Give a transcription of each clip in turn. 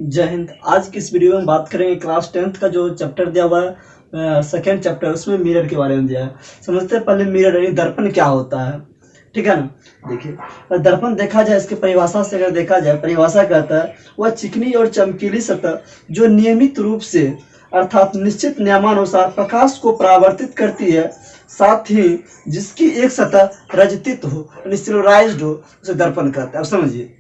जय हिंद। आज की इस वीडियो में बात करेंगे क्लास 10th का जो चैप्टर दिया हुआ है, सेकेंड चैप्टर, उसमें मिरर के बारे में दिया है। समझते हैं पहले मिरर यानी दर्पण क्या होता है। ठीक है ना। देखिए, दर्पण देखा जाए इसके परिभाषा से अगर देखा जाए, परिभाषा कहता है वह चिकनी और चमकीली सतह जो नियमित रूप से अर्थात निश्चित नियमानुसार प्रकाश को परावर्तित करती है, साथ ही जिसकी एक सतह रजतित हो यानी सिल्वराइज्ड हो, उसे दर्पण कहते हैं। अब समझिए,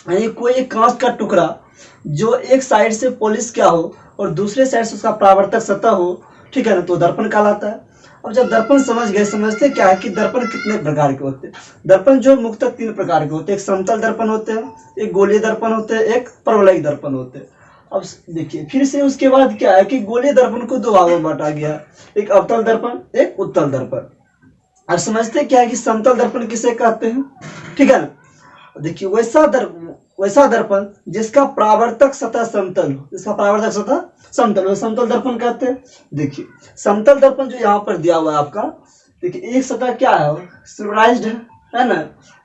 यानी कोई एक कांच का टुकड़ा जो एक साइड से पॉलिश किया हो और दूसरे साइड से उसका परावर्तक सतह हो, ठीक है ना, तो दर्पण कहलाता है। अब जब दर्पण समझ गए, समझते क्या है कि दर्पण कितने प्रकार के होते हैं। दर्पण जो मुख्यतः 3 प्रकार के होते हैं। एक समतल दर्पण होते हैं, एक गोलीय दर्पण होते हैं, एक परवलयिक दर्पण होते हैं। अब देखिए फिर से उसके बाद क्या है कि गोलीय दर्पण को 2 भागों में बांटा गया, एक अवतल दर्पण, एक उत्तल दर्पण। अब समझते क्या है कि समतल दर्पण किसे कहते हैं, ठीक है ना। देखिए, वैसा दर्पण जिसका परावर्तक सतह समतल हो, जिसका परावर्तक सतह समतल हो, समतल दर्पण कहते हैं। देखिए, समतल दर्पण जो यहाँ पर दिया हुआ है आपका, देखिए एक सतह क्या है, सिल्वराइज्ड है ना,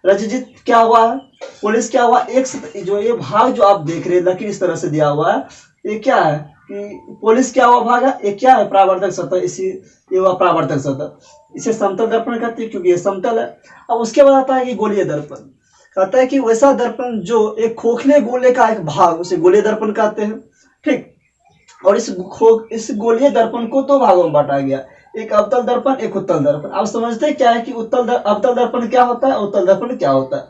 रजजित क्या हुआ है, पॉलिश क्या हुआ। एक सतह जो ये भाग जो आप देख रहे हैं लकीर इस तरह से दिया हुआ है, ये क्या है कि पॉलिश क्या हुआ भाग है, ये क्या है, परावर्तक सतह, इसी ये हुआ परावर्तक सतह, इसे समतल दर्पण कहते हैं क्योंकि ये समतल है। अब उसके बाद आता है कि गोलीय दर्पण, कहता है कि वैसा दर्पण जो एक खोखले गोले का एक भाग, उसे गोलीय दर्पण कहते हैं। ठीक, और इस गोलीय दर्पण को 2 भागों में बांटा गया, एक अवतल दर्पण, एक उत्तल दर्पण। आप समझते क्या है कि अवतल दर्पण क्या होता है, उत्तल दर्पण क्या होता है।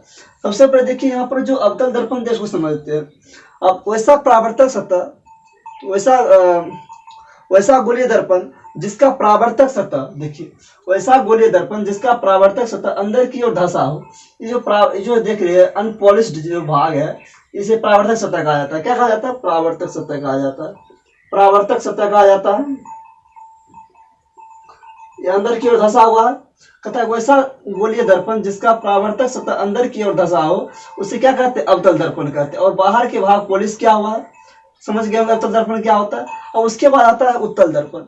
सबसे पहले देखिए यहाँ पर जो अवतल दर्पण देश को समझते हैं। अब वैसा परावर्तक सतह, वैसा गोलीय दर्पण जिसका परावर्तक सतह, देखिए वैसा गोलीय दर्पण जिसका परावर्तक सतह अंदर की ओर धंसा हो। ये जो देख रहे हैं अनपॉलिश्ड जो भाग है, इसे परावर्तक सतह कहा जाता है। क्या कहा जाता है, परावर्तक सतह कहा जाता है, परावर्तक सतह कहा जाता है। ये अंदर की ओर धंसा हुआ है, कहता है वैसा गोलीय दर्पण जिसका परावर्तक सतह अंदर की ओर धंसा हो, उसे क्या कहते हैं, अवतल दर्पण कहते हैं। और बाहर के भाग पॉलिश क्या हुआ है, समझ गए होंगे अवतल दर्पण क्या होता है। और उसके बाद आता है उत्तल दर्पण,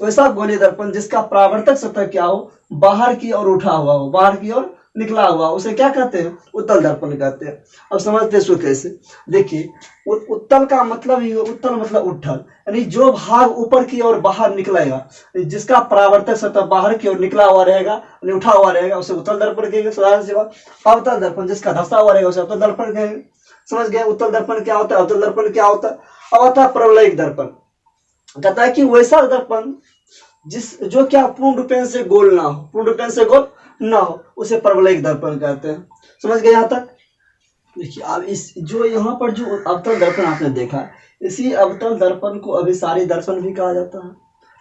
वैसा गोलीय दर्पण जिसका परावर्तक सतह क्या हो, बाहर की ओर उठा हुआ हो, बाहर की ओर निकला हुआ, उसे क्या कहते हैं, उत्तल दर्पण कहते हैं। अब समझते इसको कैसे। देखिए, उत्तल का मतलब ही, उत्तल मतलब उठल, यानी जो भाग ऊपर की ओर बाहर निकलेगा, जिसका परावर्तक सतह बाहर की ओर निकला हुआ रहेगा, उठा हुआ रहेगा, उसे उत्तल दर्पण कहेंगे। साधारण सी बात। अवतल दर्पण जिसका धंसा हुआ रहेगा उसे अवतल दर्पण कहेंगे। समझ गए उत्तल दर्पण क्या होता है, अवतल दर्पण क्या होता है। अब आता है परवलयिक दर्पण, कहता है कि वैसा दर्पण जो क्या पूर्ण रूपेण से गोल ना हो, पूर्ण रूपेण से गोल ना हो, उसे परवलयिक दर्पण कहते हैं। समझ गए यहाँ तक। देखिए, अब इस जो यहाँ पर जो अवतल दर्पण आपने देखा, इसी अवतल दर्पण को अभिसारी दर्पण भी कहा जाता है,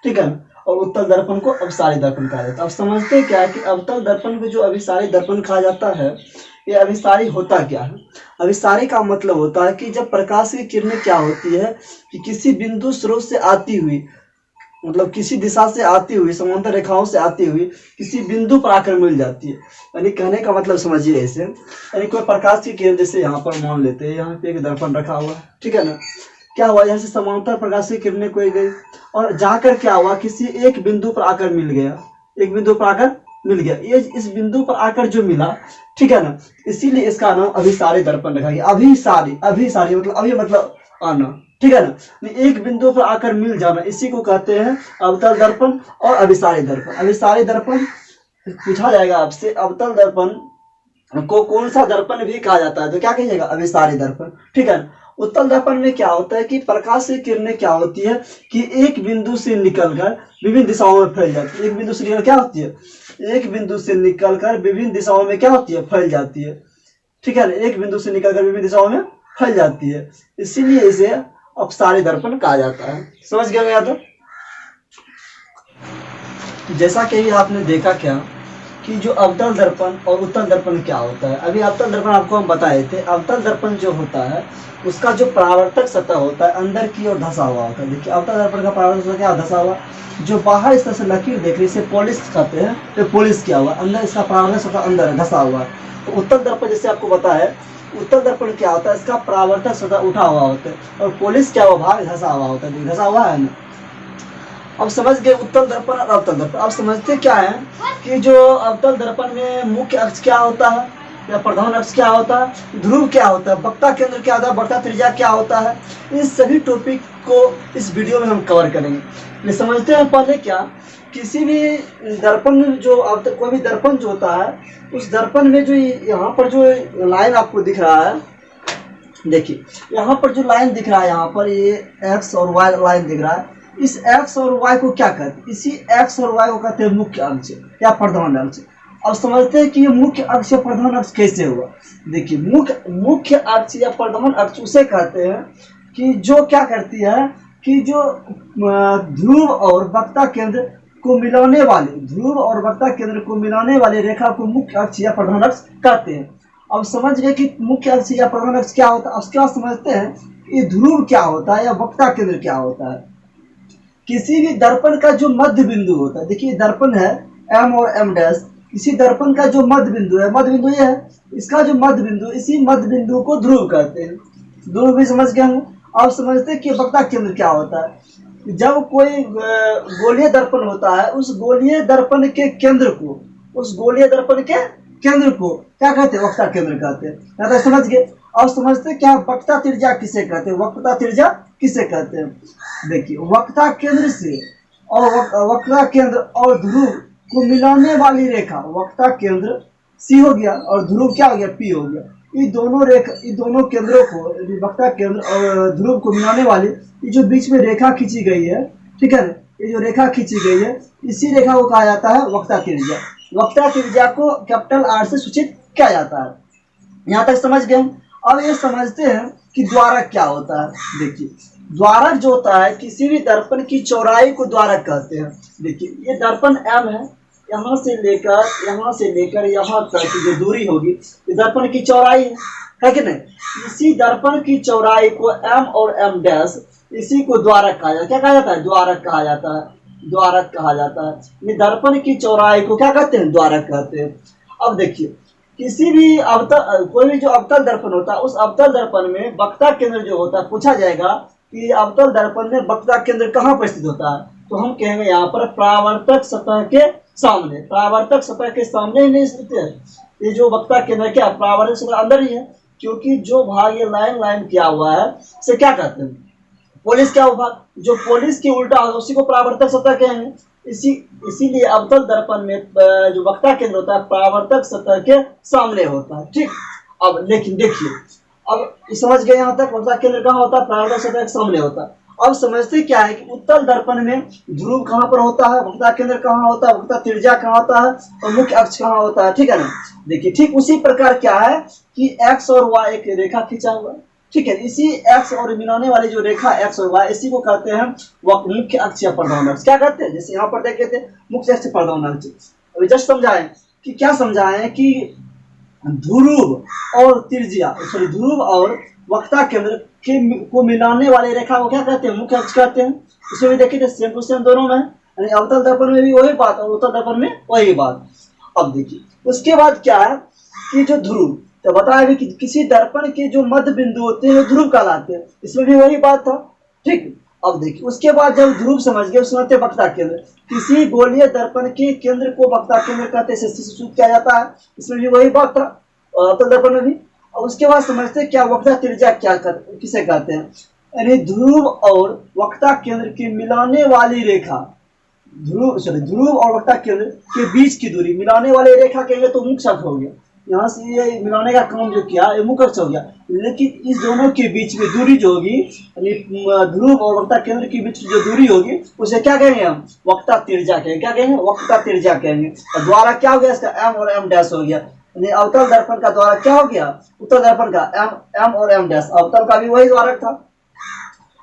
ठीक है ना। और उत्तल दर्पण को अभिसारी दर्पण कहा जाता है। अब समझते क्या है कि अवतल दर्पण को जो अभिसारी दर्पण कहा जाता है, ये अभिसारी होता क्या है। अभिसारी का मतलब होता है कि जब प्रकाश की किरणें क्या होती है कि किसी बिंदु स्रोत से आती हुई, मतलब किसी दिशा से आती हुई, समांतर रेखाओं से आती हुई किसी बिंदु पर आकर मिल जाती है। यानी कहने का मतलब समझिए ऐसे, यानी कोई प्रकाश की किरण, जैसे यहाँ पर मान लेते हैं, यहाँ पे एक दर्पण रखा हुआ है, ठीक है ना। क्या हुआ, यहाँ से समांतर प्रकाश की किरणें कोई गई और जाकर क्या हुआ, किसी एक बिंदु पर आकर मिल गया, एक बिंदु पर आकर मिल गया। ये इस बिंदु पर आकर जो मिला, ठीक है ना, इसीलिए इसका नाम अभिसारी दर्पण रखा गया। अभिसारी मतलब अभी मतलब आना, ठीक है ना। एक बिंदु पर आकर मिल जाना, इसी को कहते हैं अवतल दर्पण और अभिसारी दर्पण। अभिसारी दर्पण पूछा जाएगा आपसे, अवतल दर्पण को कौन सा दर्पण भी कहा जाता है, तो क्या कहिएगा, अभिसारी दर्पण, ठीक है ना। उत्तल दर्पण में क्या होता है कि प्रकाश की किरणें क्या होती है कि एक बिंदु से निकलकर विभिन्न दिशाओं में फैल जाती है। एक बिंदु से निकल क्या होती है, एक बिंदु से निकलकर विभिन्न दिशाओं में क्या होती है, फैल जाती है, ठीक है ना। एक बिंदु से निकलकर विभिन्न दिशाओं में फैल जाती है, इसीलिए इसे अपसारी दर्पण कहा जाता है। समझ गए यहाँ तक। जैसा कि आपने देखा क्या कि जो अवतल दर्पण और उत्तल दर्पण क्या होता है। अभी अवतल दर्पण आपको हम बताए थे। अवतल दर्पण जो होता है उसका जो परावर्तक सतह होता है अंदर की ओर धंसा हुआ होता है। देखिए, अवतल दर्पण का परावर्तक सतह क्या धंसा हुआ, जो बाहर इस तरह से लकीर देख रही है, इसे पॉलिश कहते हैं, तो पॉलिश किया हुआ, अंदर इसका परावर्तक सतह अंदर धंसा हुआ है। तो उत्तल दर्पण जैसे आपको बताया, उत्तल दर्पण क्या होता है, इसका परावर्तक सतह उठा हुआ होता है और पॉलिश क्या हुआ, भाग धंसा हुआ होता है, धंसा हुआ है ना। अब समझ गए उत्तल दर्पण और अवतल दर्पण। अब समझते क्या है कि जो अवतल दर्पण में मुख्य अक्ष क्या होता है, या प्रधान अक्ष क्या होता है, ध्रुव क्या होता है, वक्ता केंद्र क्या होता है, वक्ता त्रिज्या क्या होता है, इन सभी टॉपिक को इस वीडियो में हम कवर करेंगे। ये समझते हैं पहले क्या, किसी भी दर्पण जो अब तक कोई भी दर्पण जो होता है, उस दर्पण में जो यहाँ पर जो लाइन आपको दिख रहा है, देखिए यहाँ पर जो लाइन दिख रहा है, यहाँ पर ये एक्स और वाई लाइन दिख रहा है, इस एक्स और वाई को क्या कहते हैं, इसी एक्स और वाई को कहते हैं मुख्य अक्ष या प्रधान अक्ष। अब समझते हैं कि ये मुख्य अक्ष या प्रधान अक्ष कैसे हुआ। देखिए मुख्य अक्ष या प्रधान अक्ष उसे कहते हैं कि जो क्या करती है कि जो ध्रुव और वक्ता केंद्र को मिलाने वाले, ध्रुव और वक्ता केंद्र को मिलाने वाले रेखा को मुख्य अक्ष या प्रधान अक्ष कहते हैं। अब समझ गए कि मुख्य अक्ष या प्रधान अक्ष क्या होता है। उसके बाद समझते हैं कि ध्रुव क्या होता है या वक्ता केंद्र क्या होता है। किसी भी दर्पण का जो मध्य बिंदु होता है, देखिए दर्पण है एम और एम डैश, इसी दर्पण का जो मध्य बिंदु है, मध्य बिंदु ये है, इसका जो मध्य बिंदु, इसी मध्य बिंदु को ध्रुव कहते हैं। ध्रुव भी समझ गए हम। अब समझते हैं कि वक्ता केंद्र क्या होता है। जब कोई गोलीय दर्पण होता है, उस गोलीय दर्पण के केंद्र को, उस गोलीय दर्पण के केंद्र को क्या कहते हैं, वक्ता केंद्र कहते हैं। तो समझ गए। अब समझते हैं क्या वक्ता त्रिज्या किसे कहते हैं, वक्ता त्रिज्या किसे कहते हैं। देखिए वक्ता केंद्र से और वक्ता केंद्र और ध्रुव को मिलाने वाली रेखा, वक्ता केंद्र सी हो गया और ध्रुव क्या हो गया, पी हो गया। ये दोनों रेखा, ये दोनों केंद्रों को, वक्ता केंद्र और ध्रुव को मिलाने वाली ये जो बीच में रेखा खींची गई है, ठीक है, ये जो रेखा खींची गई है, इसी रेखा को कहा जाता है वक्ता त्रिज्या। वक्ता त्रिज्या को कैपिटल आर से सूचित किया जाता है। यहाँ तक समझ गए। अब ये समझते हैं कि द्वारक क्या होता है। देखिए द्वारक जो होता है, किसी भी दर्पण की चौड़ाई को द्वारक कहते हैं। देखिए ये दर्पण एम है, यहाँ से लेकर यहाँ तक की जो दूरी होगी, ये दर्पण की चौड़ाई है कि नहीं। इसी दर्पण की चौड़ाई को एम और एम डैश, इसी को द्वारक कहा जाता है। क्या कहा जाता है, द्वारक कहा जाता है, द्वारक कहा जाता है। ये दर्पण की चौड़ाई को क्या कहते हैं, द्वारक कहते हैं। अब देखिए किसी भी अवतल, कोई भी जो अवतल दर्पण होता है, उस अवतल दर्पण में वक्ता केंद्र जो होता है, पूछा जाएगा कि अवतल दर्पण में वक्ता केंद्र कहाँ पर स्थित होता है, तो हम कहेंगे यहाँ पर परावर्तक सतह के सामने। परावर्तक सतह के सामने ही नहीं स्थित है ये जो वक्ता केंद्र, क्या परावर्तक सतह अंदर ही है, क्योंकि जो भाग ये लाइन किया हुआ है इसे क्या कहते हैं, पोलिस क्या भाग, जो पोलिस की उल्टा होगा उसी को परावर्तक सतह कहेंगे। इसीलिए अवतल दर्पण में जो वक्ता केंद्र होता है परावर्तक सतह के सामने होता है, ठीक। अब लेकिन देखिए, अब समझ गए यहाँ तक, वक्ता केंद्र कहाँ होता है, परावर्तक सतह के सामने होता है। अब समझते क्या है कि उत्तल दर्पण में ध्रुव कहाँ पर होता है, वक्ता केंद्र कहाँ होता है, वक्ता त्रिज्या कहाँ होता है और मुख्य अक्ष कहाँ होता है, ठीक है ना। देखिए ठीक उसी प्रकार क्या है कि एक्स और वाई एक रेखा खींचा हुआ है, ठीक है। इसी एक्स और मिलाने वाली जो रेखा एक्स और वाई, इसी को कहते हैं मुख्य अक्ष या प्रधान अक्ष। क्या कहते हैं, जैसे यहाँ पर देखे थे मुख्य अक्ष प्रधान अक्ष। अभी जस्ट समझाएं कि क्या समझाएं कि ध्रुव और त्रिज्या, सॉरी ध्रुव और वक्ता केंद्र को मिलाने वाले रेखा को क्या कहते हैं, मुख्य अक्ष कहते हैं। इसमें भी देखिए सेम टू सेम दोनों में, यानी अवतल दर्पण में भी वही बात और उत्तल दर्पण में वही बात। अब देखिए उसके बाद क्या है कि जो ध्रुव, तो बताया भी कि किसी दर्पण के जो मध्य बिंदु होते हैं वो ध्रुव कहलाते हैं, इसमें भी वही बात था, ठीक। अब देखिए उसके बाद जब ध्रुव समझ गए, उसमें वक्ता केंद्र, किसी गोलीय दर्पण के केंद्र को वक्ता केंद्र कहते हैं, सूचित किया जाता है, इसमें भी वही बात था अवतल दर्पण में भी। और उसके बाद समझते क्या वक्ता त्रिज्या क्या किसे कहते हैं, यानी ध्रुव और वक्ता केंद्र की मिलाने वाली रेखा, ध्रुव और वक्ता केंद्र के बीच की दूरी मिलाने वाली रेखा कहेंगे तो मुख्य अक्ष हो गया। यहाँ से ये मिलाने का काम जो किया ये मुख्य अक्ष हो गया। लेकिन इस दोनों के बीच में दूरी जो होगी, यानी ध्रुव और वक्ता केंद्र के बीच जो दूरी होगी उसे क्या कहेंगे हम, वक्ता त्रिज्या कहेंगे। क्या कहेंगे, वक्ता त्रिज्या कहेंगे। और द्वारा क्या हो गया इसका, एम और एम डैश हो गया। यानी अवतल दर्पण का द्वारा क्या हो गया, उत्तल दर्पण का एम और एम डैश, अवतल का भी वही द्वारक था।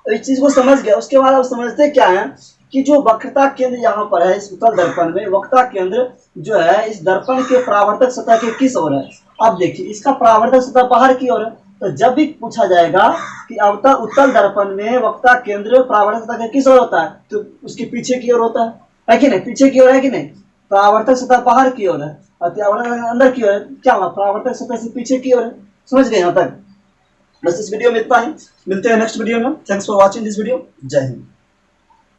इस चीज को समझ गया। उसके बाद अब समझते क्या है कि जो वक्रता केंद्र यहाँ पर है इस उत्तल दर्पण में, वक्ता केंद्र जो है इस दर्पण के परावर्तक सतह के किस ओर है। अब देखिए इसका परावर्तक सतह बाहर की ओर है, तो जब भी पूछा जाएगा कि अवतल उत्तल दर्पण में वक्ता केंद्र परावर्तक सतह के किस ओर होता है, तो उसके पीछे की ओर होता है कि नहीं, पीछे की ओर है कि नहीं। परावर्तक सतह बाहर की ओर है और अंदर की ओर है, क्या हुआ, परावर्तक सतह से पीछे की ओर है। समझ गए यहाँ तक। बस इस वीडियो में इतना ही, मिलते हैं नेक्स्ट वीडियो में। Thanks for watching this video. जय हिंद।